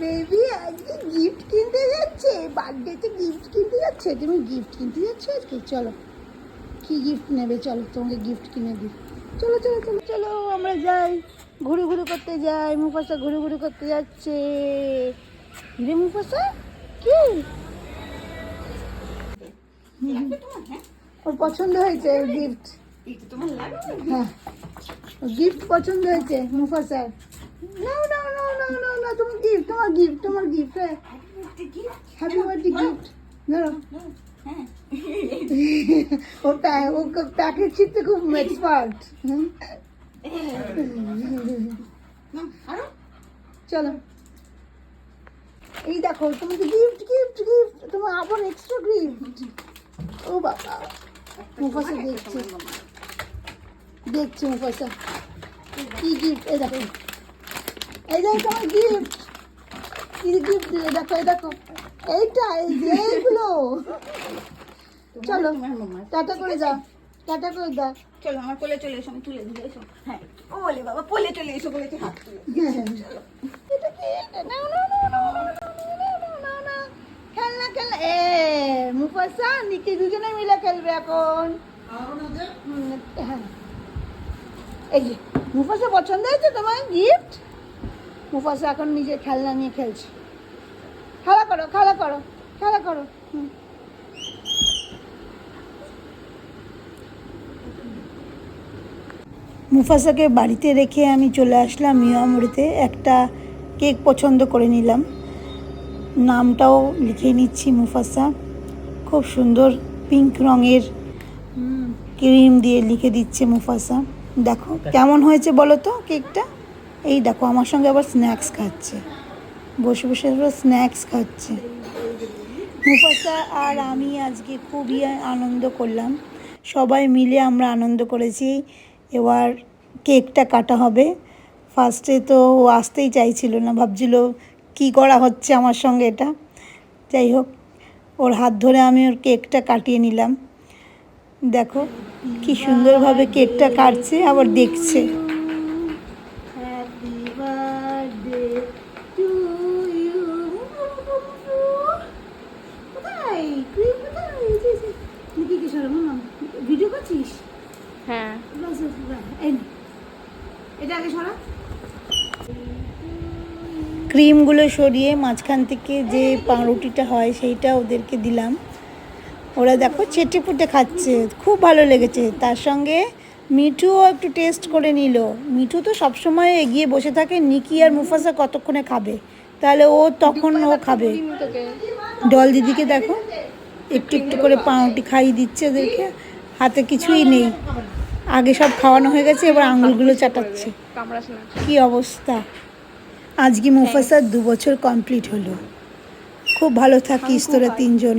Baby আজকে gift কিনতে যাচ্ছে, বার্থডেতে গিফট কিনতে যাচ্ছে। তুমি গিফট কিনতে যাচ্ছ আজকে? চলো, কি গিফট নেবে? চলো তোমাকে গিফট কিনে দিই। চলো চলো চলো চলো, আমরা যাই, ঘুরু ঘুরু করতে যাই। মুফাসা ঘুরু ঘুরু করতে যাচ্ছে। রে মুফাসা কি ওর পছন্দ হয়েছে গিফট? হ্যাঁ, গিফট পছন্দ হয়েছে মুফাসার। নাও নাও নাও নাও নাও না, তোমার গিফট, তোমার গিফট, তোমার গিফট। Happy birthday gift. ধরো। ও প্যাকেট ছিটতে খুব এক্সপার্ট। চলো, এই দেখো তোমাকে গিফট গিফট গিফট, তোমার আবার এক্সট্রা গিফট। ও বাবা, মুফাসা দেখছে দেখছে মুফাসা কি গিফট। এই দেখো, এই দেখো তোমার গিফট, কি গিফট দিলে দেখো। এই দেখো এইটা, এই যে এইগুলো। চলো টাটা করে দাও, টাটা করে দাও। চলো আমার কোলে চলে এসো, আমি তুলে দিলে এসো। হ্যাঁ, ও বলে বাবা কোলে চলে এসো বলেছে, হাত তুলে। এটা কি? নাও নাও নাও নাও নাও নাও নাও, খেলনা খেলনা। মুফাসা নিকি দুজনে মিলে খেলবে এখন। হ্যাঁ, এই যে মুফাসা পছন্দ হয়েছে তোমার গিফট। মুফাসা এখন নিজের খেলনা নিয়ে খেলছে। খেলা করো খেলা করো খেলা করো। মুফাসাকে বাড়িতে রেখে আমি চলে আসলাম মিয়ামুড়িতে। একটা কেক পছন্দ করে নিলাম, নামটাও লিখে নিচ্ছি মুফাসা। খুব সুন্দর পিঙ্ক রঙের ক্রিম দিয়ে লিখে দিচ্ছে মুফাসা। দেখো কেমন হয়েছে বলো তো কেকটা। এই দেখো আমার সঙ্গে আবার স্ন্যাক্স খাচ্ছে, বসে বসে আবার স্ন্যাক্স খাচ্ছে। মুফাসা আর আমি আজকে খুবই আনন্দ করলাম, সবাই মিলে আমরা আনন্দ করেছি। এবার কেকটা কাটা হবে। ফার্স্টে তো ও আসতেই চাইছিল না, ভাবছিল কি করা হচ্ছে আমার সঙ্গে এটা। যাই হোক, ওর হাত ধরে আমি ওর কেকটা কাটিয়ে নিলাম। দেখো কি সুন্দরভাবে কেকটা কাটছে, আবার দেখছে। Happy birthday to you. কোথায় ক্রিম? কোথায়? কি কি সর ভিডিও করছিস? হ্যাঁ, এটা আগে সরা। ক্রিমগুলো সরিয়ে মাঝখান থেকে যে পাউরুটিটা হয় সেইটা ওদেরকে দিলাম। ওরা দেখো চেটে পুটে খাচ্ছে, খুব ভালো লেগেছে। তার সঙ্গে মিঠুও একটু টেস্ট করে নিল। মিঠু তো সবসময় এগিয়ে বসে থাকে, নিকি আর মুফাসা কতক্ষণে খাবে, তাহলে ও তখন ও খাবে। ডল দিদিকে দেখো একটু একটু করে পাউরুটি খাইয়ে দিচ্ছে ওদেরকে, হাতে কিছুই নেই। আগে সব খাওয়ানো হয়ে গেছে, এবার আঙুলগুলো চাটাচ্ছে। কি অবস্থা। আজকে মুফাসার 2 বছর কমপ্লিট হলো। খুব ভালো থাকিস তোরা তিনজন।